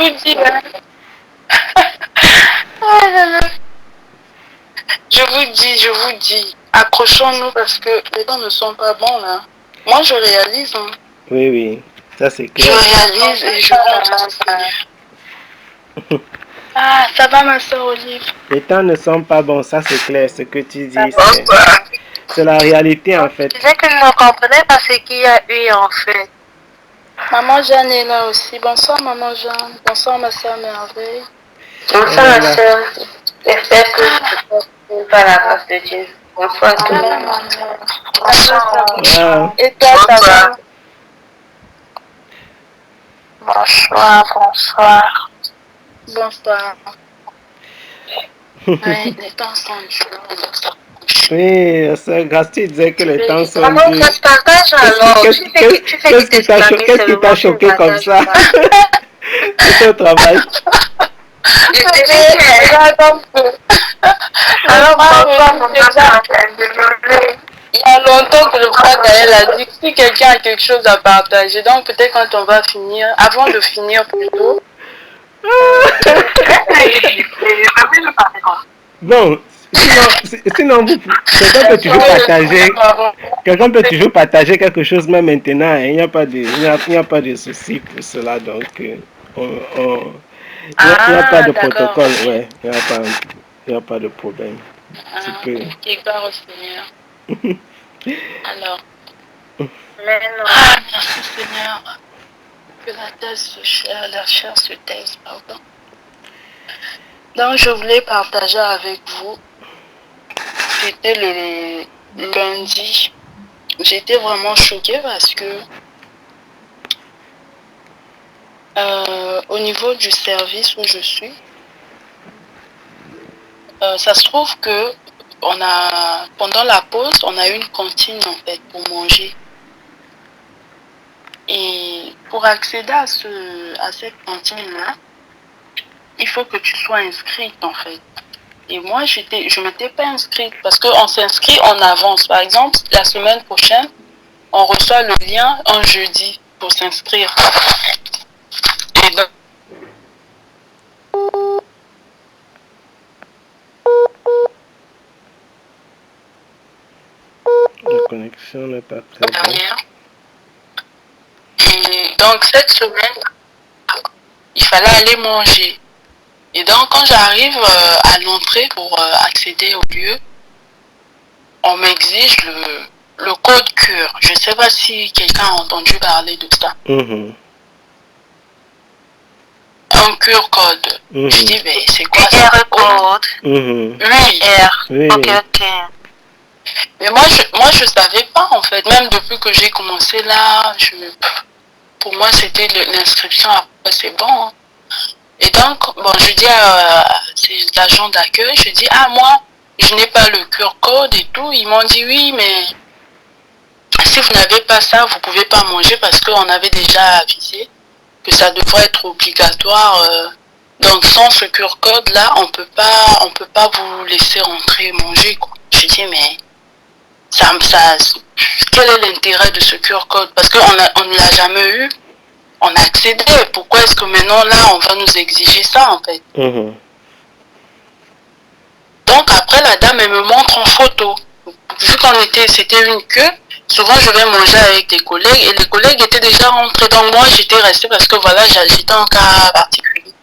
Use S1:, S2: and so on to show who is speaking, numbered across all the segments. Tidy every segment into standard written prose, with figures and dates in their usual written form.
S1: vous dis, hein. Oh là là. Je vous dis, accrochons-nous parce que les temps ne sont pas bons là. Moi, je réalise. Hein.
S2: Oui, oui, ça c'est
S1: Je
S2: clair.
S1: réalise et je rentre. Ah, ça va ma soeur Olive.
S2: Les temps ne sont pas bons, ça c'est clair. Ce que tu dis, c'est la réalité en fait.
S3: Je disais que je ne comprenais pas ce qu'il y a eu en fait.
S1: Maman Jeanne est là aussi. Bonsoir Maman Jeanne. Bonsoir ma soeur Merveille.
S3: Bonsoir ma soeur. J'espère que tu ne pas la grâce de Dieu. Bonsoir tout le monde.
S2: Wow.
S1: Et toi, ça va?
S3: Bonsoir, bonsoir.
S1: Bonsoir. Ouais, les temps sont durs.
S2: Oui, c'est grâce tu disais que les temps sont
S3: Maman,
S2: durs.
S3: ça se partage alors.
S2: Qu'est-ce qui t'a choqué comme ça? C'était au travail.
S1: Alors, il y a longtemps que le frère Gaël a dit que si quelqu'un a quelque chose à partager, donc peut-être quand on va finir, avant de finir plutôt.
S2: Bon, sinon quelqu'un peut toujours partager. Quelqu'un peut toujours partager quelque chose même maintenant. Hein. Il n'y a pas de souci pour cela. Donc, il n'y a pas de protocole. Ouais, il n'y a pas de problème. Tu peux.
S1: Gloire au Seigneur. Alors.
S3: Ah,
S1: merci Seigneur. Que la chair se taise, pardon. Donc, je voulais partager avec vous. C'était le lundi. J'étais vraiment choquée parce que au niveau du service où je suis, ça se trouve que pendant la pause, on a eu une cantine en fait pour manger. Et pour accéder à cette cantine-là, il faut que tu sois inscrite en fait. Et moi, je ne m'étais pas inscrite parce qu'on s'inscrit en avance. Par exemple, la semaine prochaine, on reçoit le lien un jeudi pour s'inscrire. Et donc,
S2: la connexion n'est pas très bonne.
S1: Et donc, cette semaine, il fallait aller manger. Et donc, quand j'arrive à l'entrée pour accéder au lieu, on m'exige le code CUR. Je ne sais pas si quelqu'un a entendu parler de ça. Un CUR code. Je dis, mais c'est quoi ça?
S3: code.
S1: Oui.
S2: Oui.
S3: Ok.
S1: Mais moi, je savais pas, en fait. Même depuis que j'ai commencé là, pour moi, c'était l'inscription. Après, c'est bon. Hein. Et donc, bon, je dis à ces agents d'accueil, je dis, ah, moi, je n'ai pas le QR code et tout. Ils m'ont dit, oui, mais si vous n'avez pas ça, vous ne pouvez pas manger parce qu'on avait déjà avisé que ça devrait être obligatoire. Donc, sans ce QR code-là, on peut pas vous laisser rentrer et manger, quoi. Je dis, mais quel est l'intérêt de ce QR code? Parce qu'on ne l'a jamais eu. On a accédé. Pourquoi est-ce que maintenant, là, on va nous exiger ça, en fait? Donc, après, la dame, elle me montre en photo. Vu c'était une queue, souvent, je vais manger avec des collègues et les collègues étaient déjà rentrés. Donc, moi, j'étais restée parce que, voilà, j'étais en cas particulier.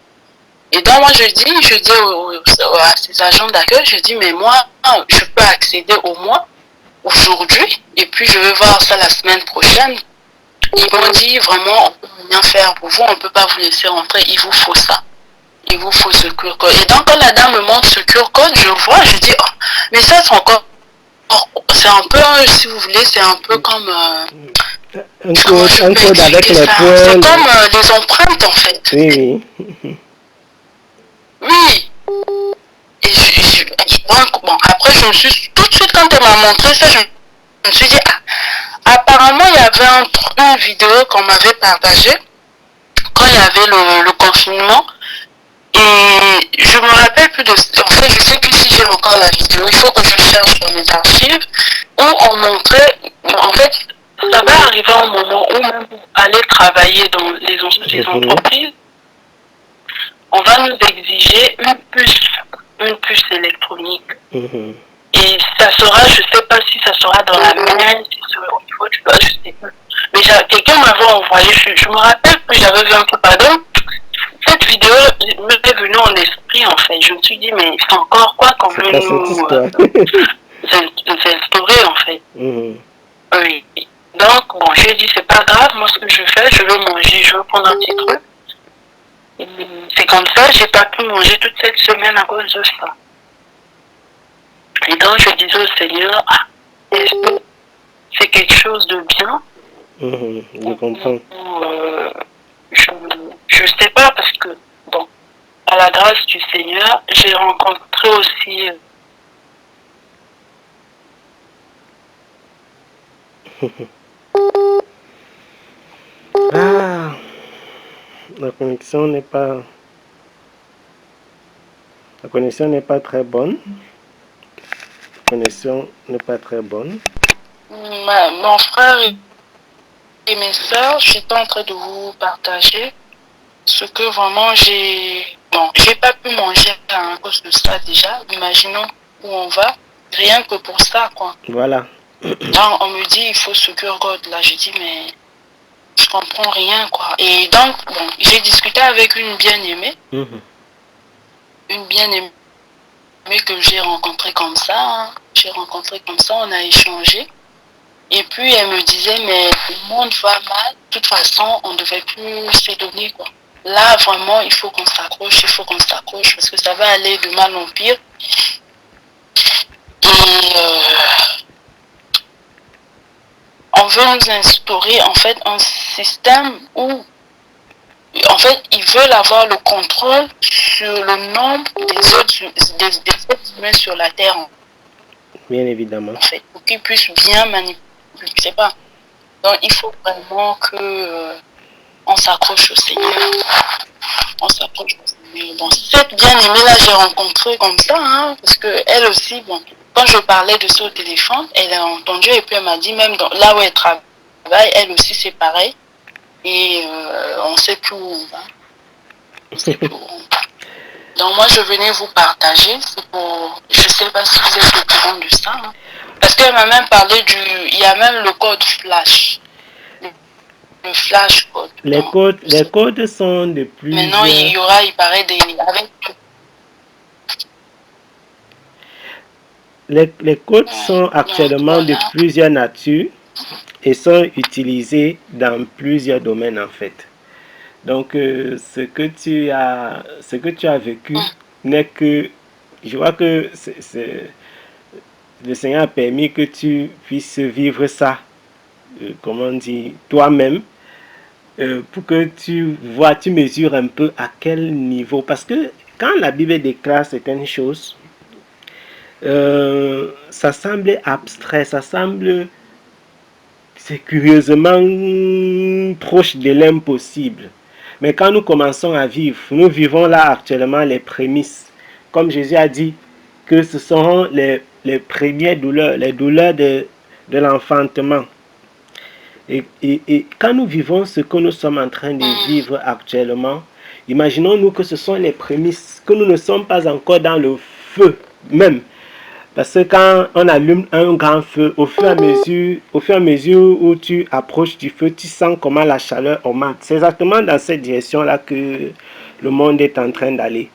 S1: Et donc, moi, je dis à ces agents d'accueil, je dis, mais moi, je peux accéder au moins aujourd'hui et puis je vais voir ça la semaine prochaine. Ils m'ont dit vraiment, on ne peut rien faire pour vous, on ne peut pas vous laisser rentrer, il vous faut ça. Il vous faut ce QR code. Et donc quand la dame me montre ce QR code, je vois, je dis, oh, mais ça c'est encore, c'est un peu, si vous voulez, c'est un peu comme...
S2: un code avec les points.
S1: C'est comme des empreintes en fait.
S2: Oui.
S1: Oui. Et donc, bon, après je me suis, tout de suite quand elle m'a montré ça, je me suis dit, ah, apparemment il y avait une vidéo qu'on m'avait partagée quand il y avait le confinement. Et je me rappelle plus de... En fait, je sais plus si j'ai encore la vidéo. Il faut que je cherche dans les archives où on montrait... En fait, ça va arriver un moment où même aller travailler dans les entreprises, va nous exiger une puce électronique. Et ça sera, je sais pas si ça sera dans la main, si ça sera au niveau du doigt, je sais pas. Mais quelqu'un m'avait envoyé, je me rappelle que j'avais vu un peu, pardon. Cette vidéo m'est venue en esprit en fait. Je me suis dit, mais c'est encore quoi qu'on veut nous instaurer en fait. Oui. Donc, bon, j'ai dit, c'est pas grave, moi ce que je fais, je veux manger, je veux prendre un petit truc. C'est comme ça, j'ai pas pu manger toute cette semaine à cause de ça. Et donc, je disais au Seigneur, est-ce que c'est quelque chose de bien?
S2: Je comprends.
S1: Je sais pas parce que, bon, à la grâce du Seigneur, j'ai rencontré aussi...
S2: La connexion n'est pas... La connexion n'est pas très bonne. La connexion n'est pas très bonne.
S1: Mon frère et mes soeurs, j'étais en train de vous partager ce que vraiment j'ai... Bon, j'ai pas pu manger à cause de ça déjà. Imaginons où on va. Rien que pour ça, quoi.
S2: Voilà.
S1: Donc, on me dit, il faut secure God. Là, j'ai dit, mais je comprends rien, quoi. Et donc, bon, j'ai discuté avec une bien-aimée. Une bien-aimée que j'ai rencontrée comme ça. Hein. J'ai rencontré comme ça, on a échangé. Et puis, elle me disait, mais le monde va mal. De toute façon, on ne devait plus s'étonner, quoi. Là, vraiment, il faut qu'on s'accroche, parce que ça va aller de mal en pire. Et on veut nous instaurer, en fait, un système où, en fait, ils veulent avoir le contrôle sur le nombre des êtres humains sur la Terre.
S2: Bien évidemment.
S1: En fait, pour qu'ils puissent bien manipuler, je sais pas. Donc, il faut vraiment que on s'accroche au Seigneur. On s'accroche au Seigneur. Bon, cette bien-aimée-là, j'ai rencontré comme ça, hein, parce qu'elle aussi, bon, quand je parlais de ça au téléphone, elle a entendu et puis elle m'a dit, même là où elle travaille, elle aussi c'est pareil. Et on ne sait plus où on va. On sait plus où on va. Donc moi, je venais vous partager. C'est pour... Je ne sais pas si vous êtes au courant de ça. Hein, parce qu'elle m'a même parlé du... Il y a même le code flash. Le flash code.
S2: Les codes sont de plusieurs...
S1: Maintenant, il paraît des...
S2: Les codes sont actuellement de plusieurs natures et sont utilisés dans plusieurs domaines en fait. Donc ce que tu as vécu n'est que... Je vois que le Seigneur a permis que tu puisses vivre ça, comment on dit, toi-même, pour que tu vois, tu mesures un peu à quel niveau. Parce que quand la Bible déclare certaines choses, ça semble abstrait, ça semble, c'est curieusement proche de l'impossible. Mais quand nous commençons à vivre, nous vivons là actuellement les prémices. Comme Jésus a dit que ce seront les premières douleurs, les douleurs de l'enfantement. Et quand nous vivons ce que nous sommes en train de vivre actuellement, imaginons-nous que ce sont les prémices, que nous ne sommes pas encore dans le feu même. Parce que quand on allume un grand feu, au fur et à mesure où tu approches du feu, tu sens comment la chaleur augmente. C'est exactement dans cette direction-là que le monde est en train d'aller.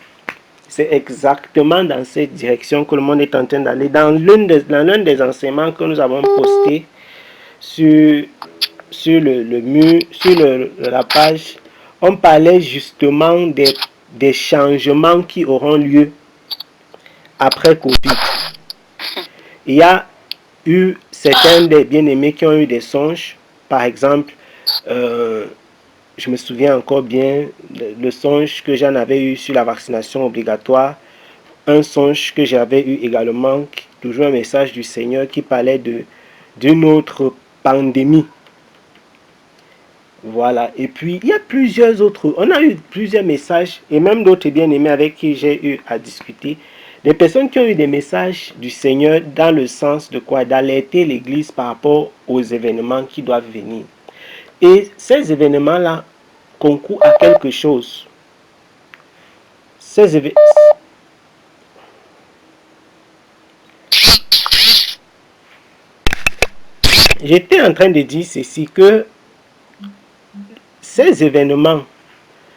S2: C'est exactement dans cette direction que le monde est en train d'aller. Dans l'un des enseignements que nous avons postés sur le mur, sur la page, on parlait justement des changements qui auront lieu après Covid. Il y a eu certains des bien-aimés qui ont eu des songes. Par exemple, je me souviens encore bien le songe que j'en avais eu sur la vaccination obligatoire. Un songe que j'avais eu également, toujours un message du Seigneur qui parlait d'une autre pandémie. Voilà. Et puis, il y a plusieurs autres. On a eu plusieurs messages et même d'autres bien-aimés avec qui j'ai eu à discuter. Des personnes qui ont eu des messages du Seigneur dans le sens de quoi? D'alerter l'Église par rapport aux événements qui doivent venir. Et ces événements-là concourent à quelque chose. ces événements... J'étais en train de dire ceci, que ces événements,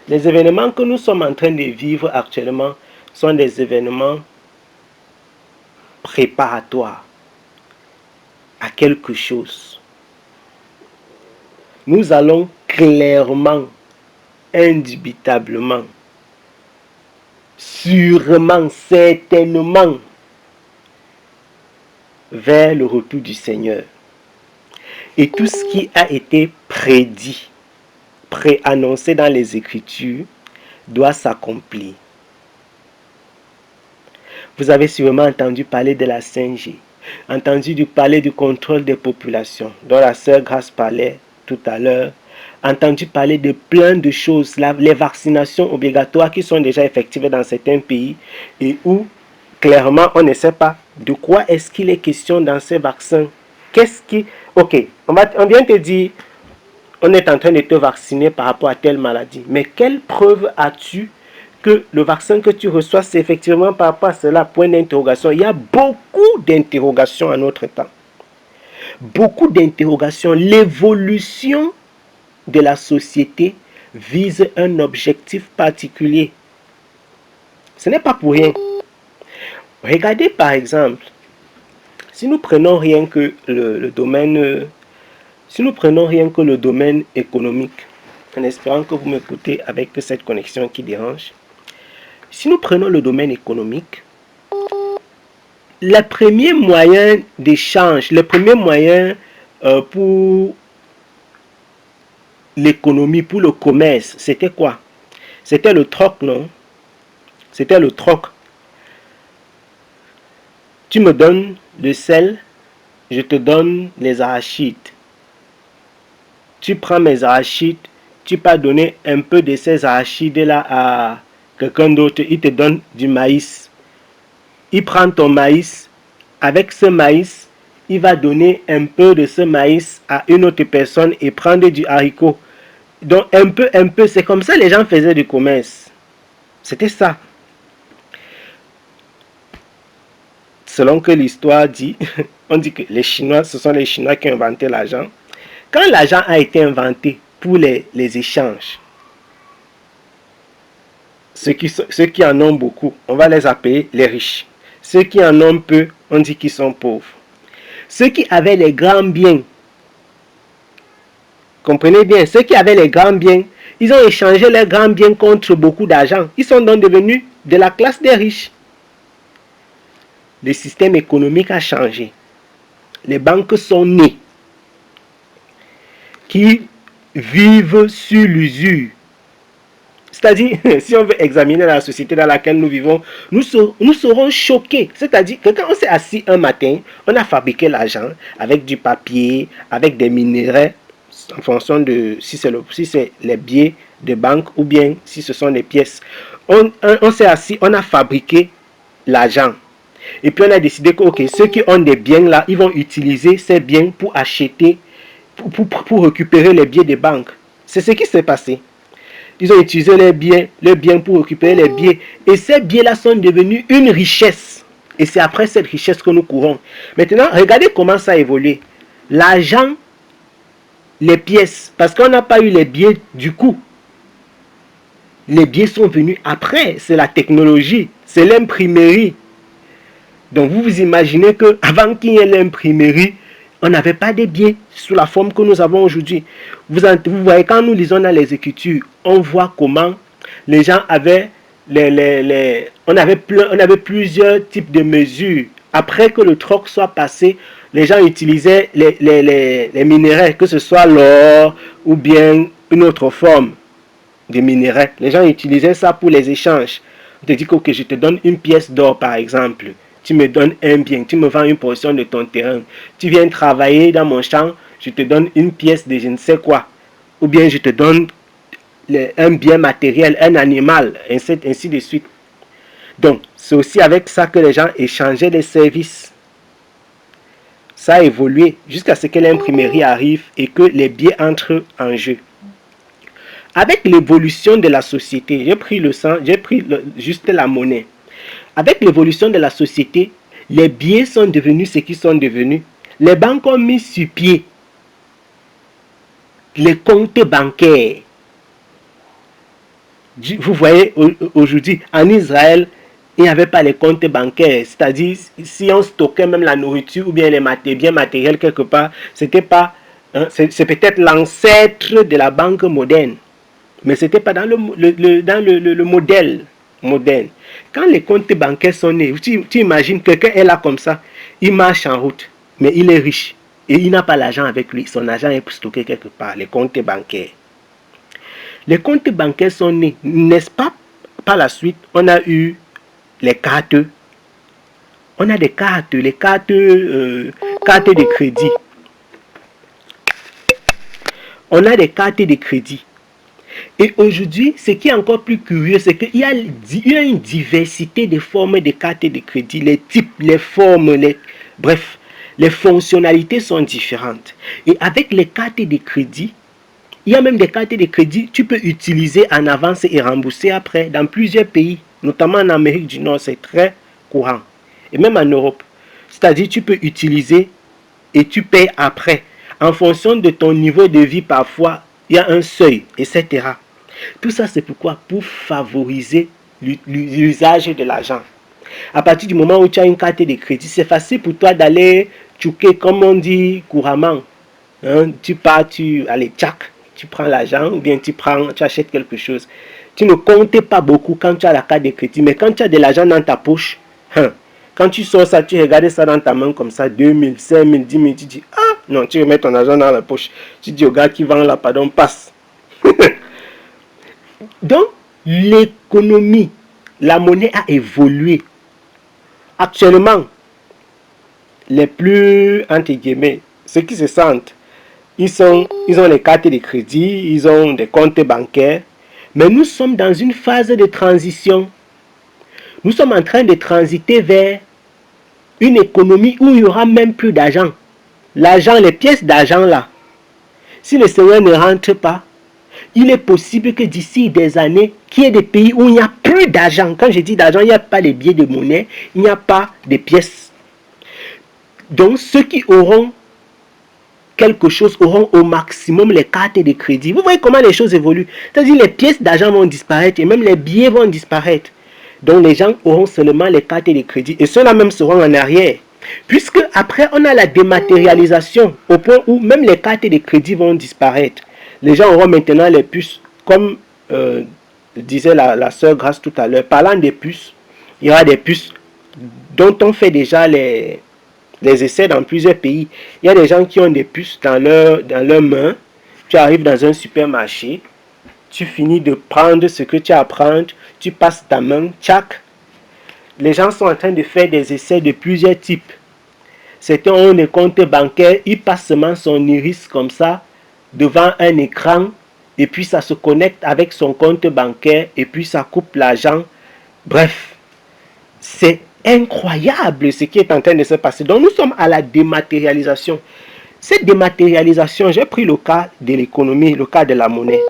S2: les événements que nous sommes en train de vivre actuellement, sont des événements préparatoires à quelque chose. Nous allons clairement, indubitablement, sûrement, certainement, vers le retour du Seigneur. Et tout ce qui a été prédit, préannoncé dans les Écritures, doit s'accomplir. Vous avez sûrement entendu parler de la 5G, entendu parler du contrôle des populations, dont la sœur Grace parlait tout à l'heure, entendu parler de plein de choses, les vaccinations obligatoires qui sont déjà effectives dans certains pays et où clairement on ne sait pas de quoi est-ce qu'il est question dans ces vaccins. Qu'est-ce qui... Ok, on vient te dire, on est en train de te vacciner par rapport à telle maladie, mais quelle preuve as-tu que le vaccin que tu reçois, c'est effectivement par rapport à cela? Point d'interrogation. Il y a beaucoup d'interrogations en notre temps. Beaucoup d'interrogations. L'évolution de la société vise un objectif particulier. Ce n'est pas pour rien. Regardez par exemple, si nous prenons rien que le domaine, économique, en espérant que vous m'écoutez avec cette connexion qui dérange. Si nous prenons le domaine économique, le premier moyen d'échange, le premier moyen pour l'économie, pour le commerce, c'était quoi? C'était le troc, non? C'était le troc. Tu me donnes le sel, je te donne les arachides. Tu prends mes arachides, tu peux donner un peu de ces arachides-là à quelqu'un d'autre, il te donne du maïs. Il prend ton maïs, avec ce maïs, il va donner un peu de ce maïs à une autre personne et prendre du haricot. Donc un peu, c'est comme ça les gens faisaient du commerce. C'était ça. Selon que l'histoire dit, on dit que les Chinois, ce sont les Chinois qui ont inventé l'argent. Quand l'argent a été inventé pour les échanges, ceux qui en ont beaucoup, on va les appeler les riches. Ceux qui en ont peu, on dit qu'ils sont pauvres. Ceux qui avaient les grands biens, comprenez bien, ceux qui avaient les grands biens, ils ont échangé leurs grands biens contre beaucoup d'argent. Ils sont donc devenus de la classe des riches. Le système économique a changé. Les banques sont nées, qui vivent sur l'usure. C'est-à-dire, si on veut examiner la société dans laquelle nous vivons, nous serons choqués. C'est-à-dire que quand on s'est assis un matin, on a fabriqué l'argent avec du papier, avec des minéraux, en fonction de si c'est les billets de banque ou bien si ce sont des pièces. On s'est assis, on a fabriqué l'argent. Et puis on a décidé que ceux qui ont des biens là, ils vont utiliser ces biens pour acheter, pour récupérer les billets des banques. C'est ce qui s'est passé. Ils ont utilisé les biens pour récupérer les billets. Et ces billets-là sont devenus une richesse. Et c'est après cette richesse que nous courons. Maintenant, regardez comment ça a évolué. L'argent, les pièces, parce qu'on n'a pas eu les billets du coup. Les billets sont venus après. C'est la technologie, c'est l'imprimerie. Donc vous vous imaginez qu'avant qu'il y ait l'imprimerie, on n'avait pas de billets sous la forme que nous avons aujourd'hui. Vous voyez, quand nous lisons dans les Écritures, on voit comment les gens avaient on avait plusieurs types de mesures. Après que le troc soit passé, les gens utilisaient les minéraux, que ce soit l'or ou bien une autre forme de minéraux. Les gens utilisaient ça pour les échanges. On te dit que je te donne une pièce d'or par exemple. Tu me donnes un bien, tu me vends une portion de ton terrain. Tu viens travailler dans mon champ, je te donne une pièce de je ne sais quoi. Ou bien je te donne un bien matériel, un animal, ainsi de suite. Donc, c'est aussi avec ça que les gens échangeaient des services. Ça a évolué jusqu'à ce que l'imprimerie arrive et que les billets entrent en jeu. Avec l'évolution de la société, juste la monnaie. Avec l'évolution de la société, les billets sont devenus ce qu'ils sont devenus. Les banques ont mis sur pied les comptes bancaires. Vous voyez, aujourd'hui, en Israël, il n'y avait pas les comptes bancaires. C'est-à-dire, si on stockait même la nourriture ou bien les biens matériels quelque part, c'était pas, hein, c'est peut-être l'ancêtre de la banque moderne. Mais ce n'était pas dans le modèle moderne. Quand les comptes bancaires sont nés, tu imagines, quelqu'un est là comme ça, il marche en route, mais il est riche. Et il n'a pas l'argent avec lui. Son argent est stocké quelque part, les comptes bancaires. Les comptes bancaires sont nés, n'est-ce pas? Par la suite, on a eu les cartes. On a des cartes, les cartes de crédit. On a des cartes de crédit. Et aujourd'hui, ce qui est encore plus curieux, c'est qu'il y a une diversité de formes de cartes de crédit. Les types, les formes, bref, les fonctionnalités sont différentes. Et avec les cartes de crédit, il y a même des cartes de crédit, tu peux utiliser en avance et rembourser après. Dans plusieurs pays, notamment en Amérique du Nord, c'est très courant. Et même en Europe. C'est-à-dire, tu peux utiliser et tu payes après. En fonction de ton niveau de vie, parfois, il y a un seuil, etc. Tout ça, c'est pourquoi? Pour favoriser l'usage de l'argent. À partir du moment où tu as une carte de crédit, c'est facile pour toi d'aller tchouker, comme on dit couramment. Hein, tu pars, allez, tchac, tu prends l'argent ou bien tu achètes quelque chose. Tu ne comptes pas beaucoup quand tu as la carte de crédit, mais quand tu as de l'argent dans ta poche, hein, quand tu sors ça, tu regardes ça dans ta main comme ça, 2000, 5000, 10 000, tu dis, ah, non, tu remets ton argent dans la poche. Tu dis au gars qui vend là, pardon, passe. Donc, l'économie, la monnaie a évolué. Actuellement, les plus, entre guillemets, ceux qui se sentent, ils ont les cartes de crédit, ils ont des comptes bancaires, mais nous sommes dans une phase de transition. Nous sommes en train de transiter vers une économie où il n'y aura même plus d'argent. L'argent, les pièces d'argent là, si le Seigneur ne rentre pas, il est possible que d'ici des années, qu'il y ait des pays où il n'y a plus d'argent. Quand je dis d'argent, il n'y a pas de billets de monnaie, il n'y a pas de pièces. Donc ceux qui auront quelque chose auront au maximum les cartes de crédit. Vous voyez comment les choses évoluent. C'est-à-dire les pièces d'argent vont disparaître et même les billets vont disparaître. Donc les gens auront seulement les cartes de crédit et ceux-là même seront en arrière. Puisque après on a la dématérialisation au point où même les cartes de crédit vont disparaître. Les gens auront maintenant les puces, comme disait la sœur Grâce tout à l'heure. Parlant des puces, il y aura des puces dont on fait déjà les essais dans plusieurs pays. Il y a des gens qui ont des puces dans leur main. Tu arrives dans un supermarché, tu finis de prendre ce que tu as à prendre, tu passes ta main, tchac. Les gens sont en train de faire des essais de plusieurs types. Certains ont des comptes bancaires, ils passent seulement son iris comme ça, devant un écran, et puis ça se connecte avec son compte bancaire, et puis ça coupe l'argent. Bref, c'est incroyable ce qui est en train de se passer. Donc nous sommes à la dématérialisation. Cette dématérialisation, j'ai pris le cas de l'économie, le cas de la monnaie.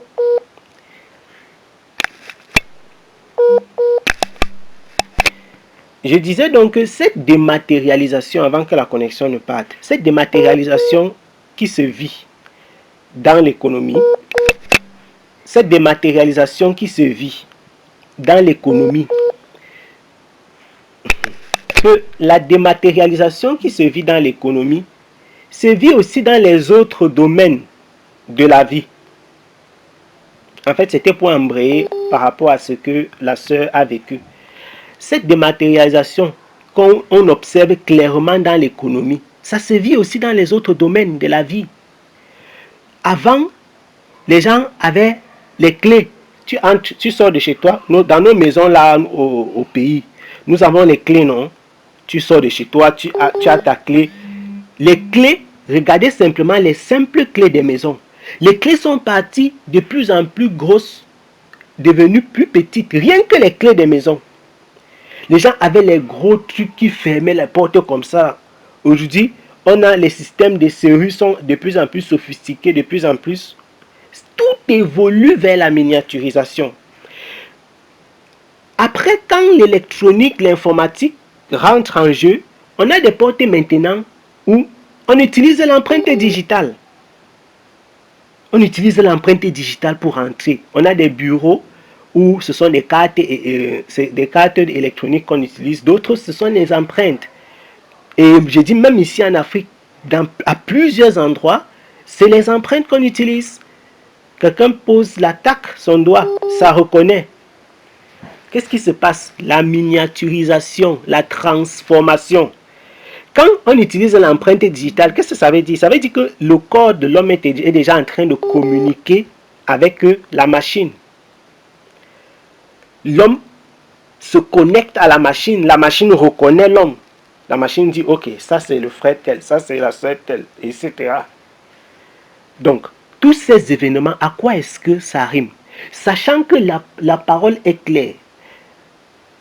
S2: Je disais donc que cette dématérialisation, avant que la connexion ne parte, cette dématérialisation qui se vit dans l'économie, cette dématérialisation qui se vit dans l'économie, que la dématérialisation qui se vit dans l'économie se vit aussi dans les autres domaines de la vie. En fait, c'était pour embrayer par rapport à ce que la sœur a vécu. Cette dématérialisation qu'on observe clairement dans l'économie, ça se vit aussi dans les autres domaines de la vie. Avant, les gens avaient les clés. Tu entres, tu sors de chez toi. Dans nos maisons là au pays, nous avons les clés, non? Tu sors de chez toi, tu as ta clé. Les clés, regardez simplement les simples clés des maisons. Les clés sont parties de plus en plus grosses, devenues plus petites, rien que les clés des maisons. Les gens avaient les gros trucs qui fermaient les portes comme ça. Aujourd'hui, on a les systèmes de serrures sont de plus en plus sophistiqués, de plus en plus Tout évolue vers la miniaturisation. Après, quand l'électronique, l'informatique rentre en jeu, on a des portes maintenant où on utilise l'empreinte digitale. On utilise l'empreinte digitale pour entrer. On a des bureaux où ce sont des cartes, des cartes électroniques qu'on utilise. D'autres, ce sont des empreintes. Et je dis même ici en Afrique, à plusieurs endroits, c'est les empreintes qu'on utilise. Quelqu'un pose l'attaque, son doigt, ça reconnaît. Qu'est-ce qui se passe? La miniaturisation, la transformation. Quand on utilise l'empreinte digitale, qu'est-ce que ça veut dire? Ça veut dire que le corps de l'homme est déjà en train de communiquer avec la machine. L'homme se connecte à la machine reconnaît l'homme. La machine dit, ok, ça c'est le frère tel, ça c'est la soeur telle, etc. Donc, tous ces événements, à quoi est-ce que ça rime? Sachant que la parole est claire,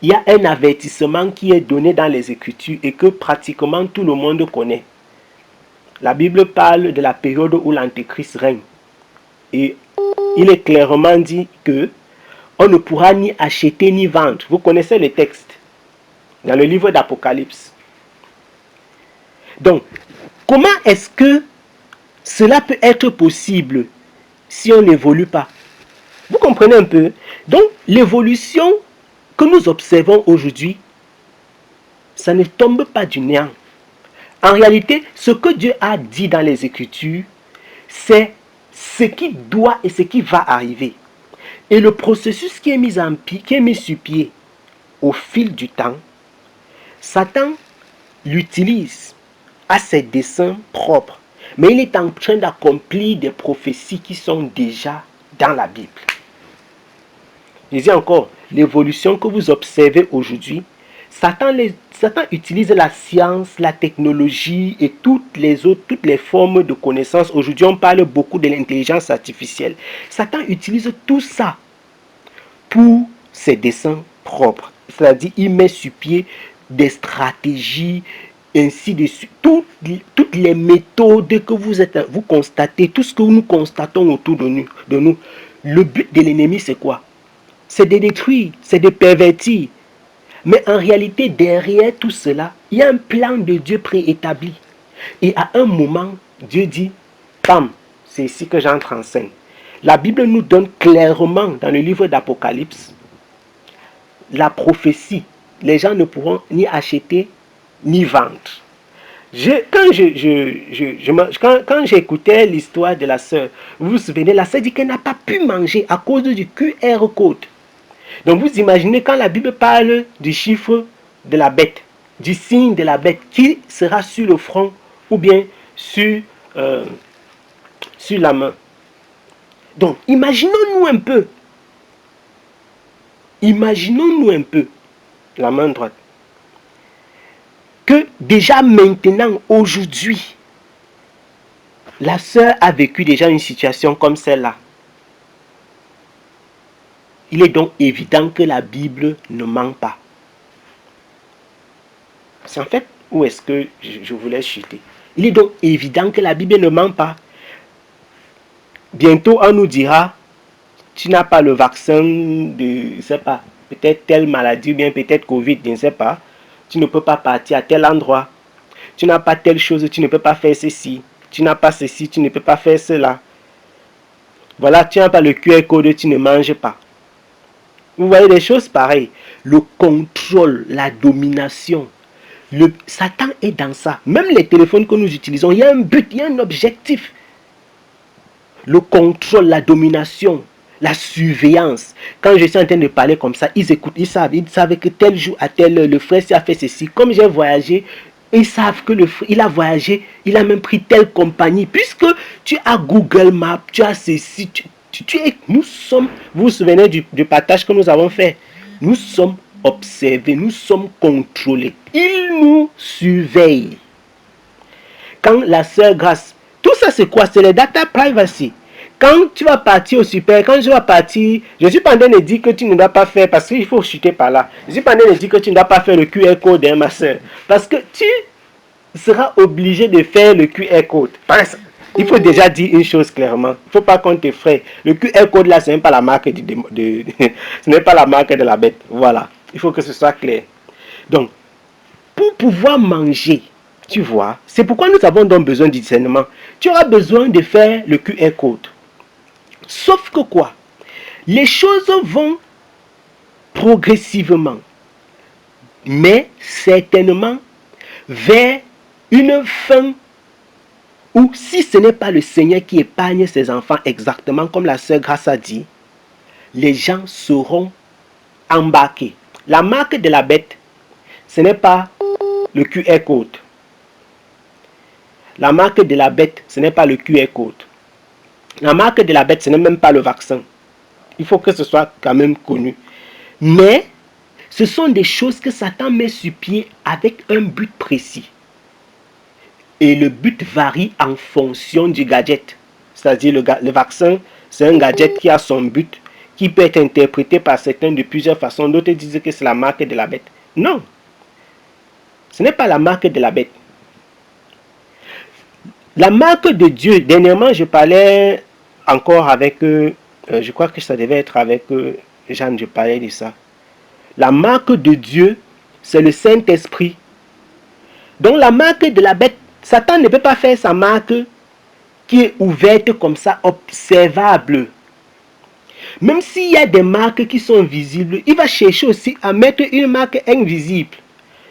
S2: il y a un avertissement qui est donné dans les Écritures et que pratiquement tout le monde connaît. La Bible parle de la période où l'Antéchrist règne. Et il est clairement dit que on ne pourra ni acheter ni vendre. Vous connaissez le texte dans le livre d'Apocalypse. Donc, comment est-ce que cela peut être possible si on n'évolue pas? Vous comprenez un peu? Donc, l'évolution que nous observons aujourd'hui, ça ne tombe pas du néant. En réalité, ce que Dieu a dit dans les Écritures, c'est ce qui doit et ce qui va arriver. Et le processus qui est mis sur pied au fil du temps, Satan l'utilise à ses desseins propres. Mais il est en train d'accomplir des prophéties qui sont déjà dans la Bible. Je dis encore, l'évolution que vous observez aujourd'hui, Satan utilise la science, la technologie et toutes les formes de connaissances. Aujourd'hui, on parle beaucoup de l'intelligence artificielle. Satan utilise tout ça pour ses desseins propres. C'est-à-dire, il met sur pied des stratégies, ainsi de suite. Toutes les méthodes que vous constatez, tout ce que nous constatons autour de nous. Le but de l'ennemi, c'est quoi? C'est de détruire, c'est de pervertir. Mais en réalité, derrière tout cela, il y a un plan de Dieu préétabli. Et à un moment, Dieu dit, pam, c'est ici que j'entre en scène. La Bible nous donne clairement dans le livre d'Apocalypse la prophétie. Les gens ne pourront ni acheter ni vendre. Quand j'écoutais l'histoire de la sœur, vous vous souvenez, la sœur dit qu'elle n'a pas pu manger à cause du QR code. Donc vous imaginez quand la Bible parle du chiffre de la bête, du signe de la bête qui sera sur le front ou bien sur la main. Donc imaginons-nous un peu. Imaginons-nous un peu la main droite. Que déjà maintenant, aujourd'hui, la sœur a vécu déjà une situation comme celle-là. Il est donc évident que la Bible ne ment pas. C'est en fait où est-ce que je voulais chuter. Il est donc évident que la Bible ne ment pas. Bientôt, on nous dira, tu n'as pas le vaccin de, je ne sais pas, peut-être telle maladie ou bien peut-être Covid, je ne sais pas. Tu ne peux pas partir à tel endroit. Tu n'as pas telle chose, tu ne peux pas faire ceci. Tu n'as pas ceci, tu ne peux pas faire cela. Voilà, tu n'as pas le QR code, tu ne manges pas. Vous voyez des choses pareilles. Le contrôle, la domination. Satan est dans ça. Même les téléphones que nous utilisons, il y a un but, il y a un objectif. Le contrôle, la domination, la surveillance. Quand je suis en train de parler comme ça, ils écoutent, ils savent que tel jour à tel heure, le frère a fait ceci. Comme j'ai voyagé, ils savent que il a voyagé, il a même pris telle compagnie. Puisque tu as Google Maps, tu as ceci, nous sommes, vous vous souvenez du partage que nous avons fait? Nous sommes observés, nous sommes contrôlés. Il nous surveille. Quand la sœur Grâce, tout ça c'est quoi? C'est les data privacy. Quand tu vas partir au super, quand je vais partir, je suis pas en train de dire que tu ne dois pas faire, parce qu'il faut chuter par là. Je suis pas en train de dire que tu ne dois pas faire le QR code, hein, ma soeur. Parce que tu seras obligé de faire le QR code. Il faut déjà dire une chose clairement. Il ne faut pas qu'on t'effraie. Le QR code là, ce n'est pas la marque ce n'est pas la marque de la bête. Voilà. Il faut que ce soit clair. Donc, pour pouvoir manger, tu vois, c'est pourquoi nous avons donc besoin du discernement. Tu auras besoin de faire le QR code. Sauf que quoi? Les choses vont progressivement, mais certainement vers une fin où, si ce n'est pas le Seigneur qui épargne ses enfants exactement comme la sœur Grace a dit, les gens seront embarqués. La marque de la bête, ce n'est pas le QR code. La marque de la bête, ce n'est pas le QR code. La marque de la bête, ce n'est même pas le vaccin. Il faut que ce soit quand même connu. Mais ce sont des choses que Satan met sur pied avec un but précis. Et le but varie en fonction du gadget. C'est-à-dire le vaccin, c'est un gadget qui a son but, qui peut être interprété par certains de plusieurs façons. D'autres disent que c'est la marque de la bête. Non. Ce n'est pas la marque de la bête. La marque de Dieu, dernièrement je parlais encore avec, je crois que ça devait être avec Jeanne, je parlais de ça. La marque de Dieu, c'est le Saint-Esprit. Donc la marque de la bête, Satan ne peut pas faire sa marque qui est ouverte comme ça, observable. Même s'il y a des marques qui sont visibles, il va chercher aussi à mettre une marque invisible.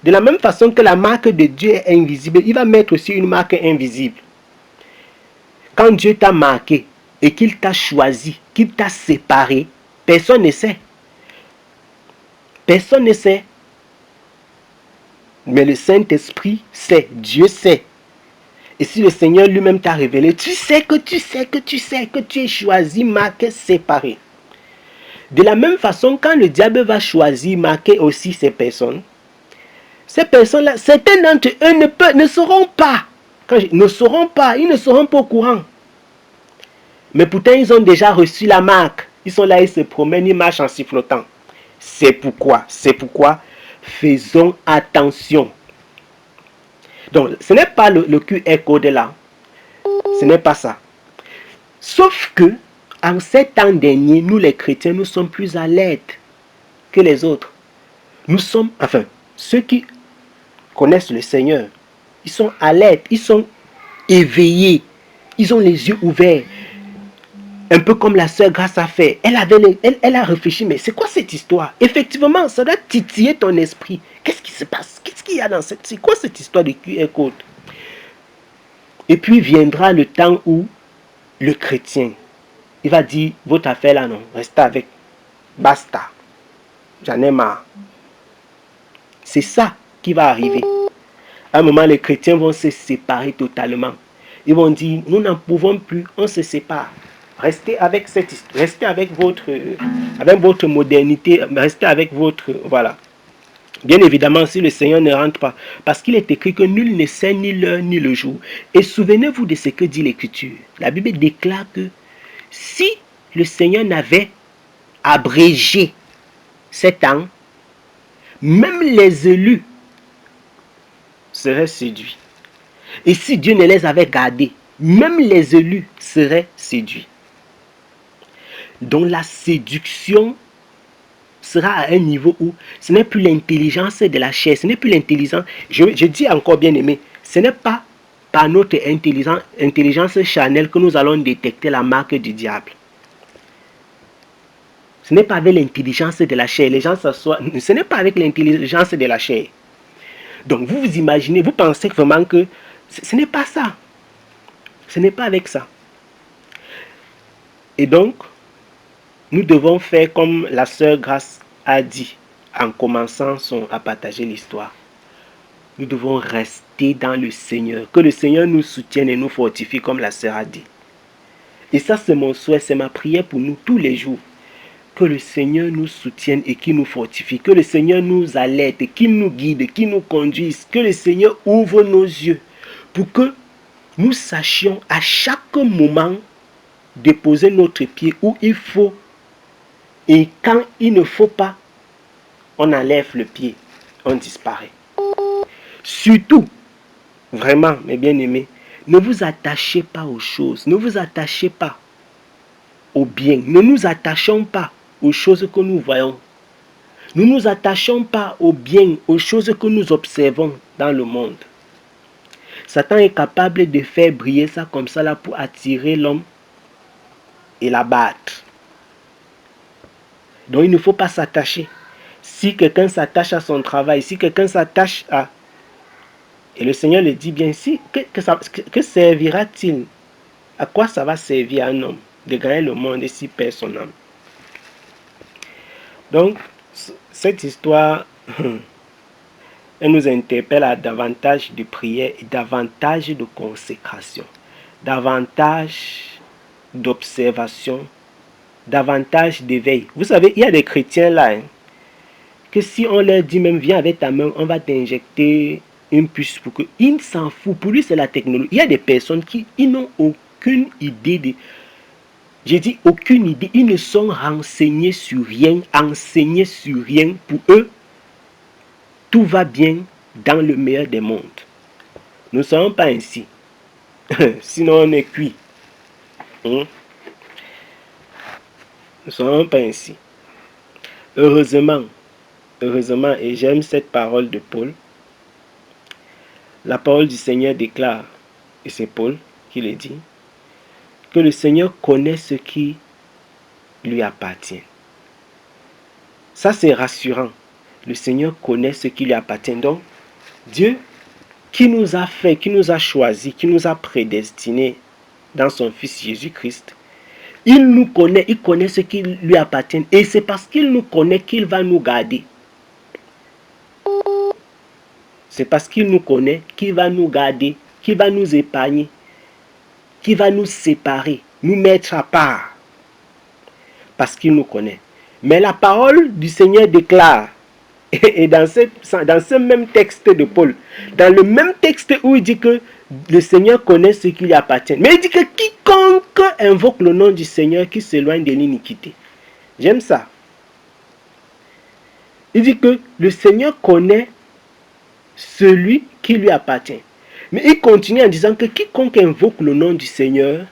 S2: De la même façon que la marque de Dieu est invisible, il va mettre aussi une marque invisible. Quand Dieu t'a marqué et qu'il t'a choisi, qu'il t'a séparé, personne ne sait. Personne ne sait. Mais le Saint-Esprit sait, Dieu sait. Et si le Seigneur lui-même t'a révélé, tu sais que tu es choisi, marqué, séparé. De la même façon, quand le diable va choisir, marquer aussi ces personnes-là, certains d'entre eux ne sauront pas. Ils ne seront pas au courant. Mais pourtant, ils ont déjà reçu la marque. Ils sont là, ils se promènent, ils marchent en sifflotant. C'est pourquoi, faisons attention. Donc, ce n'est pas le QR code là. Ce n'est pas ça. Sauf que, en ces temps derniers, nous les chrétiens, nous sommes plus alertes que les autres. Nous sommes, enfin, ceux qui connaissent le Seigneur, ils sont alertes, ils sont éveillés, ils ont les yeux ouverts. Un peu comme la sœur Grace a fait. Elle a réfléchi, mais c'est quoi cette histoire? Effectivement, ça doit titiller ton esprit. Qu'est-ce qui se passe? Qu'est-ce qu'il y a dans cette... C'est quoi cette histoire de QR code? Et puis viendra le temps où le chrétien, il va dire, votre affaire là, non, restez avec. Basta. J'en ai marre. C'est ça qui va arriver. À un moment, les chrétiens vont se séparer totalement. Ils vont dire, nous n'en pouvons plus, on se sépare. Restez avec votre modernité, restez avec votre... Voilà. Bien évidemment, si le Seigneur ne rentre pas, parce qu'il est écrit que nul ne sait ni l'heure ni le jour. Et souvenez-vous de ce que dit l'Écriture. La Bible déclare que si le Seigneur n'avait abrégé 7 ans, même les élus seraient séduits. Et si Dieu ne les avait gardés, même les élus seraient séduits. Donc la séduction sera à un niveau où ce n'est plus l'intelligence de la chair, ce n'est plus l'intelligence, je dis encore bien aimé, ce n'est pas par notre intelligence charnelle que nous allons détecter la marque du diable. Ce n'est pas avec l'intelligence de la chair, les gens s'assoient, ce n'est pas avec l'intelligence de la chair. Donc vous vous imaginez, vous pensez vraiment que ce n'est pas ça. Ce n'est pas avec ça. Et donc, nous devons faire comme la sœur Grace a dit en commençant à partager l'histoire. Nous devons rester dans le Seigneur. Que le Seigneur nous soutienne et nous fortifie comme la sœur a dit. Et ça, c'est mon souhait, c'est ma prière pour nous tous les jours. Que le Seigneur nous soutienne et qu'il nous fortifie. Que le Seigneur nous alerte, qu'il nous guide, qu'il nous conduise. Que le Seigneur ouvre nos yeux pour que nous sachions à chaque moment déposer notre pied où il faut. Et quand il ne faut pas, on enlève le pied, on disparaît. Surtout, vraiment, mes bien-aimés, Ne vous attachez pas aux choses. Ne vous attachez pas aux biens. Ne nous attachons pas aux choses que nous voyons. Ne nous attachons pas aux biens, aux choses que nous observons dans le monde. Satan est capable de faire briller ça comme ça là pour attirer l'homme et l'abattre. Donc il ne faut pas s'attacher. Si quelqu'un s'attache à son travail, si quelqu'un s'attache à... Et le Seigneur le dit bien, si, que servira-t-il? À quoi ça va servir à un homme de gagner le monde et s'il perd son âme? Donc, cette histoire, elle nous interpelle à davantage de prière et davantage de consécration, davantage d'observation, davantage d'éveil. Vous savez, il y a des chrétiens là, que si on leur dit même, viens avec ta main, on va t'injecter une puce pour que... Il s'en fout. Pour lui, c'est la technologie. Il y a des personnes qui n'ont aucune idée de... J'ai dit aucune idée. Ils ne sont renseignés sur rien, enseignés sur rien. Pour eux, tout va bien dans le meilleur des mondes. Nous ne sommes pas ainsi. Sinon, on est cuit. Nous ne sommes pas ainsi. Heureusement, et j'aime cette parole de Paul, la parole du Seigneur déclare, et c'est Paul qui le dit, que le Seigneur connaît ce qui lui appartient. Ça, c'est rassurant. Le Seigneur connaît ce qui lui appartient. Donc, Dieu qui nous a fait, qui nous a choisi, qui nous a prédestinés dans son Fils Jésus-Christ, il nous connaît, il connaît ce qui lui appartient. Et c'est parce qu'il nous connaît qu'il va nous garder. C'est parce qu'il nous connaît qu'il va nous garder, qu'il va nous épargner, qu'il va nous séparer, nous mettre à part. Parce qu'il nous connaît. Mais la parole du Seigneur déclare, et dans ce même texte de Paul, dans le même texte où il dit que le Seigneur connaît ce qui lui appartient, mais il dit que quiconque invoque le nom du Seigneur qui s'éloigne de l'iniquité. J'aime ça. Il dit que le Seigneur connaît celui qui lui appartient. Mais il continue en disant que quiconque invoque le nom du Seigneur,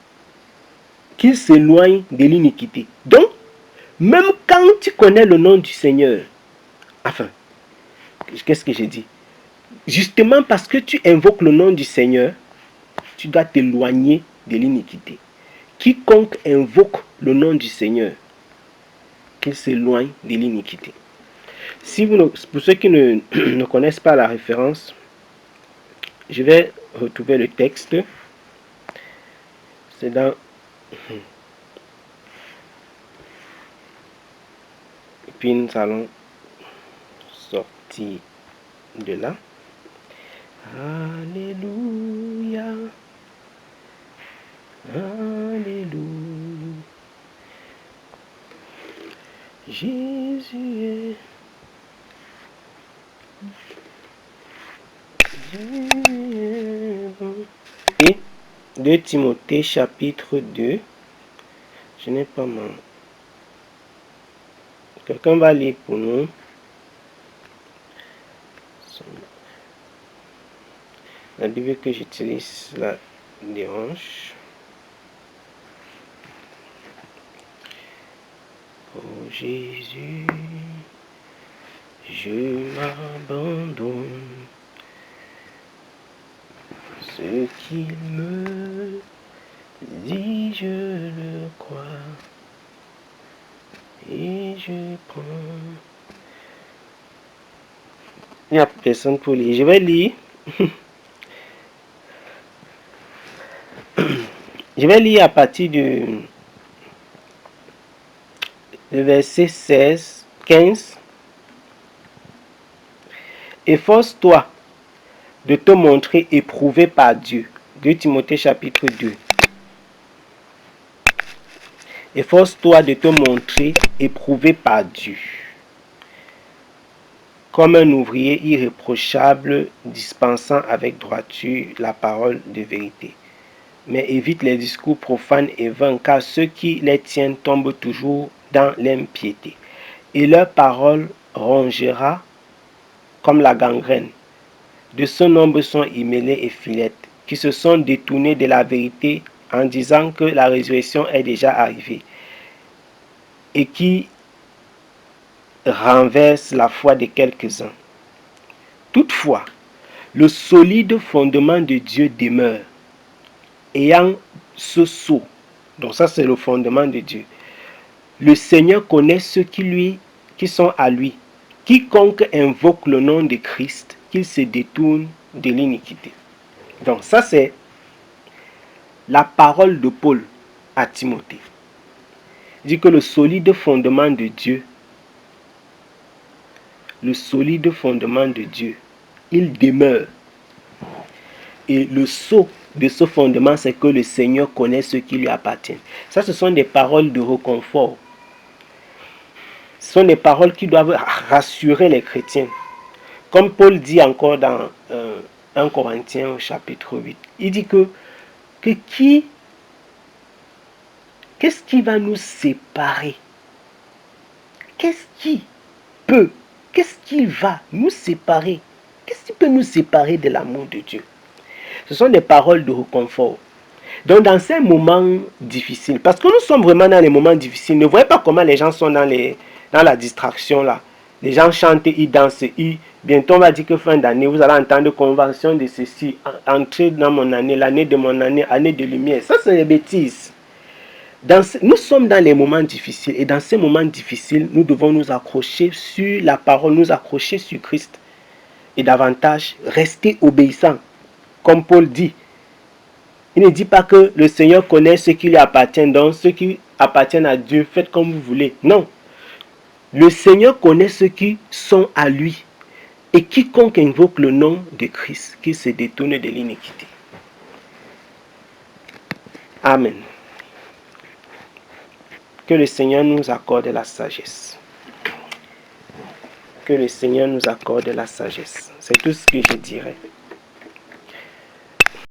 S2: qu'il s'éloigne de l'iniquité. Donc, même quand tu connais le nom du Seigneur, enfin, qu'est-ce que j'ai dit? Justement parce que tu invoques le nom du Seigneur, tu dois t'éloigner de l'iniquité. Quiconque invoque le nom du Seigneur, qu'il s'éloigne de l'iniquité. Pour ceux qui ne connaissent pas la référence, je vais retrouver le texte. C'est dans... Et puis nous allons sortir de là. Alléluia. Alléluia. Jésus est... Et 2 Timothée chapitre 2. Je n'ai pas mon... Quelqu'un va lire pour nous. La Bible que j'utilise la dérange. Oh Jésus, je m'abandonne. Ce qu'il me dit, je le crois. Et je prends. Il n'y a personne pour lire. Je vais lire. Je vais lire à partir du verset 15. Efforce-toi de te montrer éprouvé par Dieu. 2 Timothée chapitre 2. Efforce-toi de te montrer éprouvé par Dieu, comme un ouvrier irréprochable, dispensant avec droiture la parole de vérité. Mais évite les discours profanes et vains, car ceux qui les tiennent tombent toujours dans l'impiété. Et leur parole rongera comme la gangrène. De ce nombre sont Hyménée et Philette, qui se sont détournés de la vérité en disant que la résurrection est déjà arrivée et qui renversent la foi de quelques-uns. Toutefois, le solide fondement de Dieu demeure, ayant ce sceau. Donc ça, c'est le fondement de Dieu. Le Seigneur connaît ceux qui sont à lui. Quiconque invoque le nom de Christ, qu'il se détourne de l'iniquité. Donc ça, c'est la parole de Paul à Timothée. Il dit que le solide fondement de Dieu, il demeure. Et le sceau de ce fondement, c'est que le Seigneur connaît ceux qui lui appartiennent. Ça, ce sont des paroles de réconfort. Ce sont des paroles qui doivent rassurer les chrétiens. Comme Paul dit encore dans 1 Corinthiens au chapitre 8. Il dit que qu'est-ce qui va nous séparer? Qu'est-ce qui va nous séparer? Qu'est-ce qui peut nous séparer de l'amour de Dieu? Ce sont des paroles de réconfort. Donc dans ces moments difficiles, parce que nous sommes vraiment dans les moments difficiles, ne voyez pas comment les gens sont dans la distraction là. Les gens chantent, ils dansent, bientôt on va dire que fin d'année, vous allez entendre convention de ceci, entrer dans mon année, l'année de mon année, année de lumière. Ça, c'est des bêtises. Nous sommes dans les moments difficiles et dans ces moments difficiles, nous devons nous accrocher sur la parole, nous accrocher sur Christ et davantage rester obéissants. Comme Paul dit, il ne dit pas que le Seigneur connaît ceux qui lui appartiennent, donc ceux qui appartiennent à Dieu, faites comme vous voulez. Non. Le Seigneur connaît ceux qui sont à lui. Et quiconque invoque le nom de Christ, qui se détourne de l'iniquité. Amen. Que le Seigneur nous accorde la sagesse. Que le Seigneur nous accorde la sagesse. C'est tout ce que je dirais.